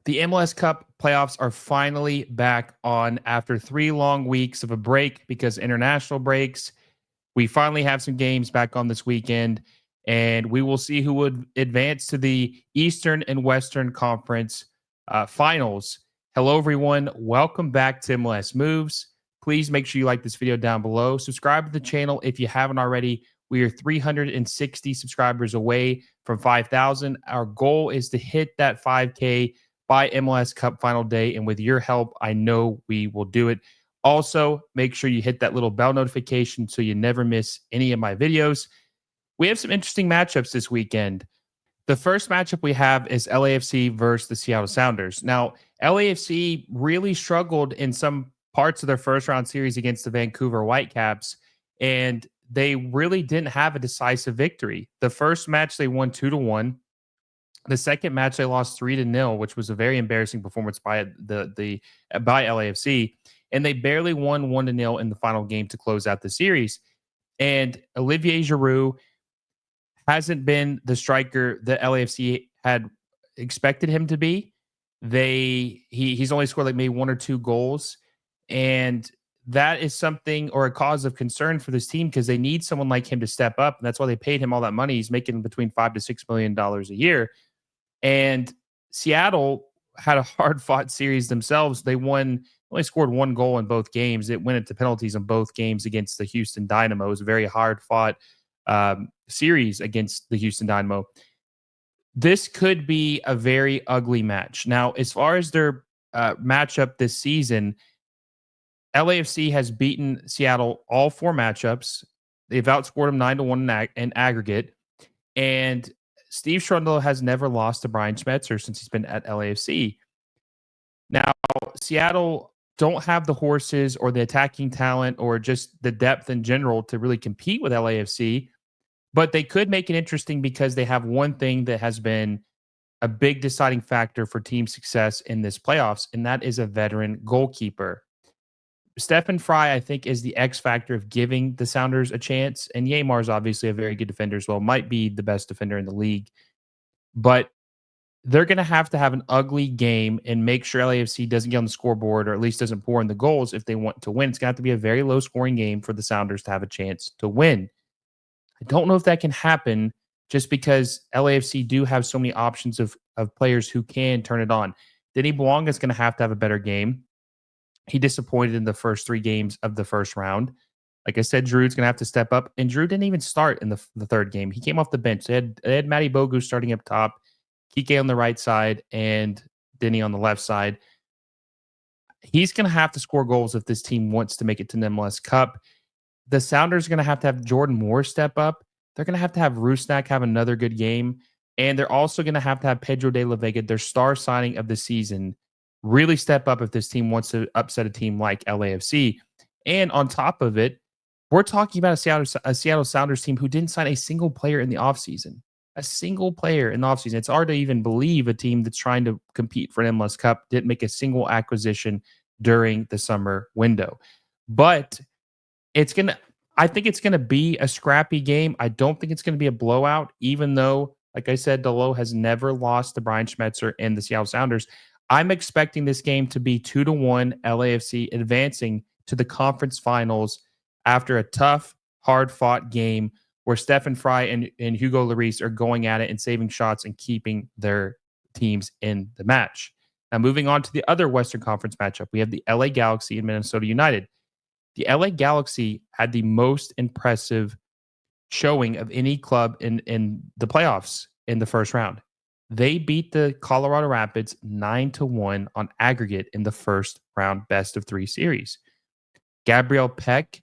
The MLS Cup playoffs are finally back on after 3 long weeks of a break because international breaks. We finally have some games back on this weekend, and we will see who would advance to the Eastern and Western Conference finals. Hello, everyone. Welcome back to MLS Moves. Please make sure you like this video down below. Subscribe to the channel if you haven't already. We are 360 subscribers away from 5,000. Our goal is to hit that 5K by MLS Cup final day, and with your help, I know we will do it. Also, make sure you hit that little bell notification so you never miss any of my videos. We have some interesting matchups this weekend. The first matchup we have is LAFC versus the Seattle Sounders. Now, LAFC really struggled in some parts of their first round series against the Vancouver Whitecaps, and they really didn't have a decisive victory. The first match they won 2-1. The second match they lost 3-0, which was a very embarrassing performance by by LAFC, and they barely won 1-0 in the final game to close out the series. And Olivier Giroud hasn't been the striker that LAFC had expected him to be. He's only scored like maybe 1 or 2 goals, and that is something or a cause of concern for this team because they need someone like him to step up, and that's why they paid him all that money. He's making between $5 to $6 million a year. And Seattle had a hard-fought series themselves. They only scored 1 goal in both games. It went into penalties in both games against the Houston Dynamo. It was a very hard-fought series against the Houston Dynamo. This could be a very ugly match. Now, as far as their matchup this season, LAFC has beaten Seattle all 4 matchups. They've outscored them 9-1 in aggregate. And Steve Cherundolo has never lost to Brian Schmetzer since he's been at LAFC. Now, Seattle don't have the horses or the attacking talent or just the depth in general to really compete with LAFC, but they could make it interesting because they have one thing that has been a big deciding factor for team success in this playoffs, and that is a veteran goalkeeper. Stephen Fry, I think, is the X factor of giving the Sounders a chance. And Yeimar is obviously a very good defender as well. Might be the best defender in the league. But they're going to have an ugly game and make sure LAFC doesn't get on the scoreboard or at least doesn't pour in the goals if they want to win. It's going to have to be a very low-scoring game for the Sounders to have a chance to win. I don't know if that can happen just because LAFC do have so many options of players who can turn it on. Denny Bouanga is going to have a better game. He disappointed in the first 3 games of the first round. Like I said, Drew's going to have to step up. And Drew didn't even start in the third game. He came off the bench. They had Matty Bogu starting up top, Kike on the right side, and Denny on the left side. He's going to have to score goals if this team wants to make it to the MLS Cup. The Sounders are going to have Jordan Moore step up. They're going to have Rusnak have another good game. And they're also going to have Pedro de la Vega, their star signing of the season, really step up if this team wants to upset a team like LAFC. And on top of it, we're talking about a Seattle Sounders team who didn't sign a single player in the offseason. A single player in the offseason. It's hard to even believe a team that's trying to compete for an MLS Cup didn't make a single acquisition during the summer window. But I think it's going to be a scrappy game. I don't think it's going to be a blowout, even though, like I said, Delo has never lost to Brian Schmetzer and the Seattle Sounders. I'm expecting this game to be 2-1 LAFC advancing to the conference finals after a tough, hard-fought game where Stephen Fry and Hugo Lloris are going at it and saving shots and keeping their teams in the match. Now, moving on to the other Western Conference matchup, we have the LA Galaxy and Minnesota United. The LA Galaxy had the most impressive showing of any club in the playoffs in the first round. They beat the Colorado Rapids 9-1 on aggregate in the first round best-of-3 series. Gabriel Peck,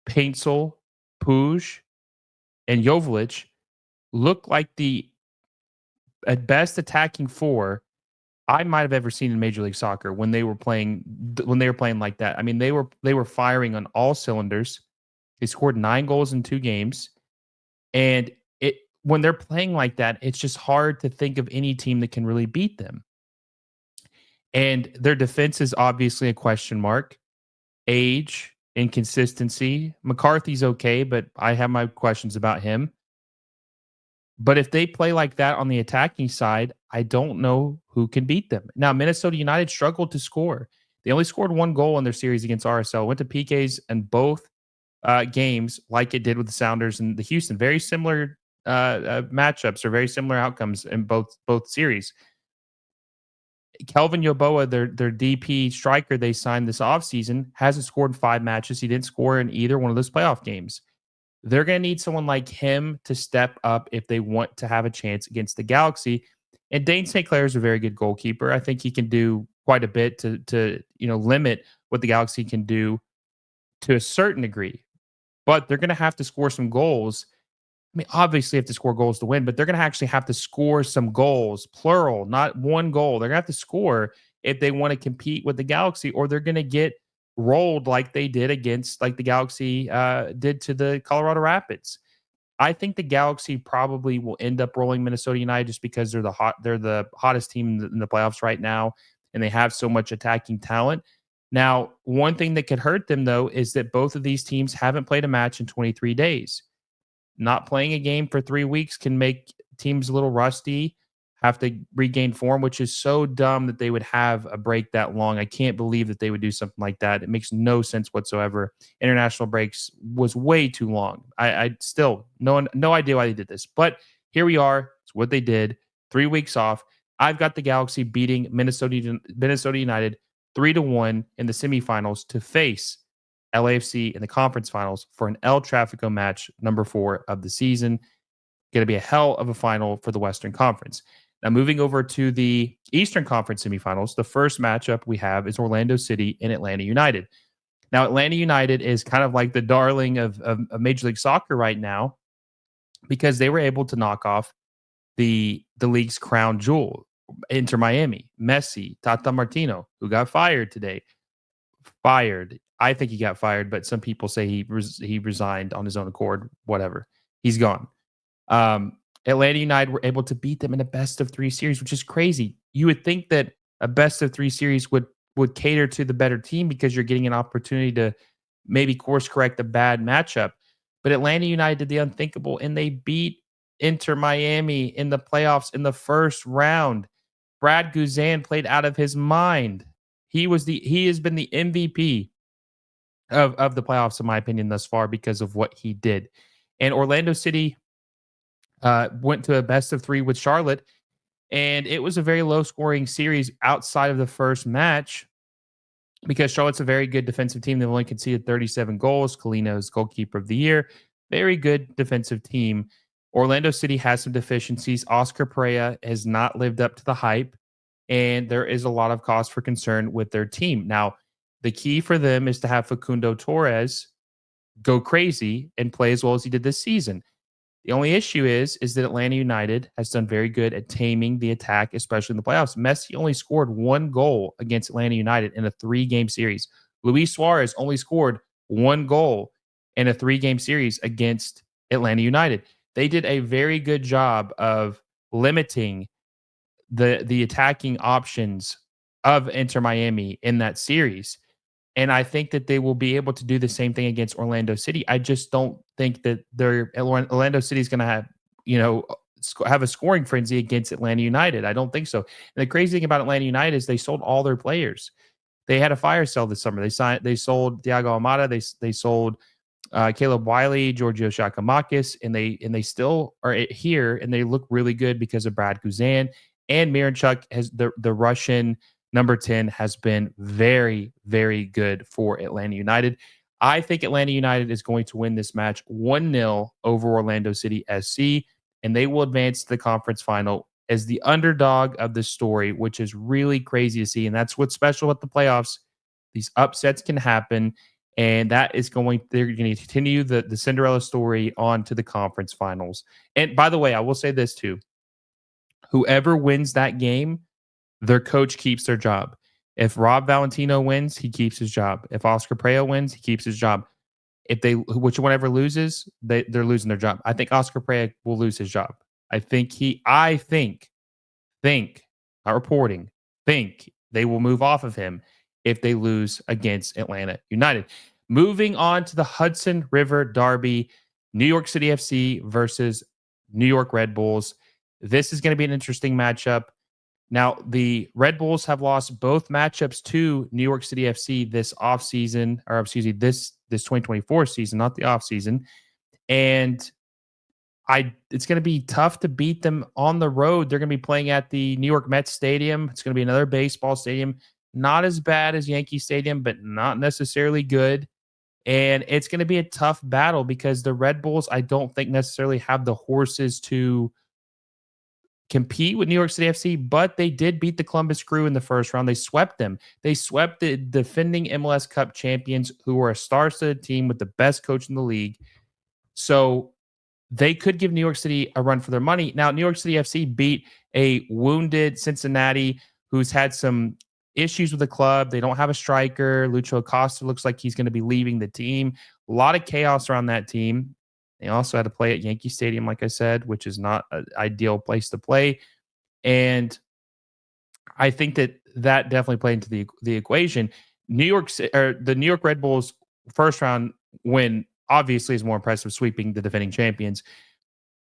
Paintsel, Puig, and Joveljic look like the best attacking 4 I might have ever seen in Major League Soccer when they were playing like that. I mean, they were firing on all cylinders. They scored 9 goals in 2 games, and when they're playing like that, it's just hard to think of any team that can really beat them. And their defense is obviously a question mark. Age, inconsistency. McCarthy's okay, but I have my questions about him. But if they play like that on the attacking side, I don't know who can beat them. Now, Minnesota United struggled to score. They only scored one goal in their series against RSL, went to PKs in both games, like it did with the Sounders and the Houston. Very similar matchups or very similar outcomes in both series. Kelvin Yoboa, their DP striker they signed this offseason, hasn't scored 5 matches. He didn't score in either one of those playoff games. They're going to need someone like him to step up if they want to have a chance against the Galaxy. And Dane St. Clair is a very good goalkeeper. I think he can do quite a bit to limit what the Galaxy can do to a certain degree. But they're going to have to score some goals. I mean, obviously, have to score goals to win, but they're going to actually have to score some goals, plural, not one goal. They're going to have to score if they want to compete with the Galaxy, or they're going to get rolled like they did against, like the Galaxy did to the Colorado Rapids. I think the Galaxy probably will end up rolling Minnesota United just because they're the hottest team in the playoffs right now, and they have so much attacking talent. Now, one thing that could hurt them though is that both of these teams haven't played a match in 23 days. Not playing a game for 3 weeks can make teams a little rusty, have to regain form, which is so dumb that they would have a break that long. I can't believe that they would do something like that. It makes no sense whatsoever. International breaks was way too long. I still no idea why they did this, but here we are. It's what they did. 3 weeks off. I've got the Galaxy beating Minnesota United 3-1 in the semifinals to face LAFC in the conference finals for an El Tráfico match, number 4 of the season. Going to be a hell of a final for the Western Conference. Now, moving over to the Eastern Conference semifinals, the first matchup we have is Orlando City and Atlanta United. Now, Atlanta United is kind of like the darling of Major League Soccer right now because they were able to knock off the league's crown jewel, Inter Miami, Messi, Tata Martino, who got fired today. I think he got fired, but some people say he resigned on his own accord. Whatever. He's gone. Atlanta United were able to beat them in a best of 3 series, which is crazy. You would think that a best of 3 series would cater to the better team because you're getting an opportunity to maybe course correct a bad matchup. But Atlanta United did the unthinkable and they beat Inter Miami in the playoffs in the first round. Brad Guzan played out of his mind. He has been the MVP of the playoffs, in my opinion, thus far because of what he did. And Orlando City went to a best of 3 with Charlotte, and it was a very low-scoring series outside of the first match because Charlotte's a very good defensive team. They've only conceded 37 goals. Colina is goalkeeper of the year. Very good defensive team. Orlando City has some deficiencies. Oscar Pereira has not lived up to the hype, and there is a lot of cause for concern with their team. Now, the key for them is to have Facundo Torres go crazy and play as well as he did this season. The only issue is that Atlanta United has done very good at taming the attack, especially in the playoffs. Messi only scored 1 goal against Atlanta United in a 3-game series. Luis Suarez only scored 1 goal in a 3-game series against Atlanta United. They did a very good job of limiting the attacking options of Inter Miami in that series. And I think that they will be able to do the same thing against Orlando City. I just don't think that Orlando City is going to have a scoring frenzy against Atlanta United. I don't think so. And the crazy thing about Atlanta United is they sold all their players. They had a fire sale this summer. They sold Thiago Almada. They sold Caleb Wiley, Giorgio Shakamakis, and they still are here, and they look really good because of Brad Guzan and Miranchuk. Has the Russian number 10 has been very, very good for Atlanta United. I think Atlanta United is going to win this match 1-0 over Orlando City SC, and they will advance to the conference final as the underdog of the story, which is really crazy to see. And that's what's special with the playoffs. These upsets can happen, and they're going to continue the Cinderella story on to the conference finals. And by the way, I will say this too. Whoever wins that game, their coach keeps their job. If Rob Valentino wins, he keeps his job. If Oscar Pereira wins, he keeps his job. If whichever loses, they're losing their job. I think Oscar Pereira will lose his job. I think not reporting, think they will move off of him if they lose against Atlanta United. Moving on to the Hudson River Derby, New York City FC versus New York Red Bulls. This is going to be an interesting matchup. Now, the Red Bulls have lost both matchups to New York City FC this offseason, or excuse me, this 2024 season, not the offseason. And it's going to be tough to beat them on the road. They're going to be playing at the New York Mets Stadium. It's going to be another baseball stadium. Not as bad as Yankee Stadium, but not necessarily good. And it's going to be a tough battle because the Red Bulls, I don't think necessarily have the horses to compete with New York City FC, but they did beat the Columbus Crew in the first round. They swept them. They swept the defending MLS Cup champions, who were a star-studded team with the best coach in the league. So they could give New York City a run for their money. Now, New York City FC beat a wounded Cincinnati who's had some issues with the club. They don't have a striker. Lucho Acosta looks like he's going to be leaving the team. A lot of chaos around that team. They also had to play at Yankee Stadium, like I said, which is not an ideal place to play. And I think that definitely played into the equation. The New York Red Bulls first round win obviously is more impressive, sweeping the defending champions.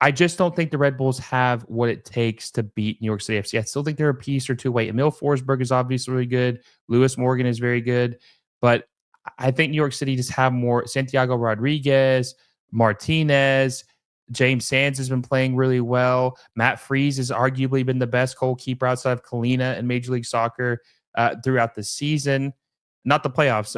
I just don't think the Red Bulls have what it takes to beat New York City FC. I still think they're a piece or two away. Emil Forsberg is obviously really good. Lewis Morgan is very good. But I think New York City just have more. Santiago Rodriguez, Martinez, James Sands has been playing really well. Matt Freese has arguably been the best goalkeeper outside of Kalina in Major League Soccer throughout the season. Not the playoffs.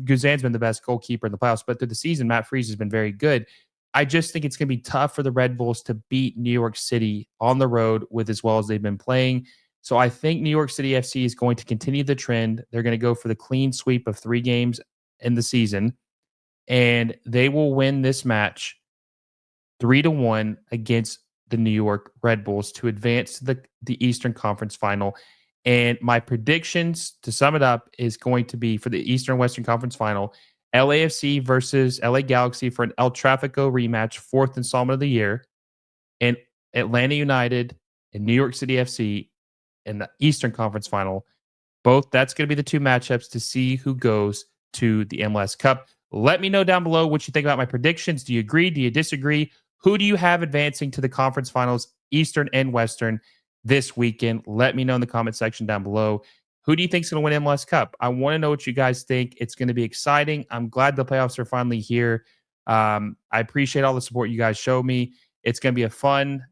Guzan's been the best goalkeeper in the playoffs, but through the season, Matt Freese has been very good. I just think it's going to be tough for the Red Bulls to beat New York City on the road with as well as they've been playing. So I think New York City FC is going to continue the trend. They're going to go for the clean sweep of 3 games in the season, and they will win this match 3-1 against the New York Red Bulls to advance to the Eastern Conference Final. And my predictions, to sum it up, is going to be for the Eastern Western Conference Final, LAFC versus LA Galaxy for an El Trafico rematch, 4th installment of the year, and Atlanta United and New York City FC in the Eastern Conference Final. That's going to be the 2 matchups to see who goes to the MLS Cup. Let me know down below what you think about my predictions. Do you agree? Do you disagree? Who do you have advancing to the conference finals, Eastern and Western, this weekend? Let me know in the comment section down below. Who do you think is going to win MLS Cup? I want to know what you guys think. It's going to be exciting. I'm glad the playoffs are finally here. I appreciate all the support you guys show me. It's going to be a fun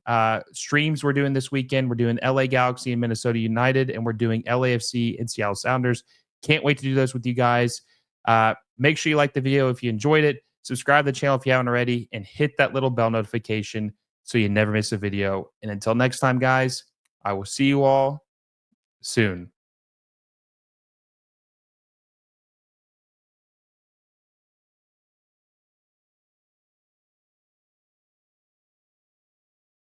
streams we're doing this weekend. We're doing LA Galaxy and Minnesota United, and we're doing LAFC and Seattle Sounders. Can't wait to do those with you guys. Make sure you like the video if you enjoyed it. Subscribe to the channel if you haven't already, and hit that little bell notification so you never miss a video. And until next time, guys, I will see you all soon.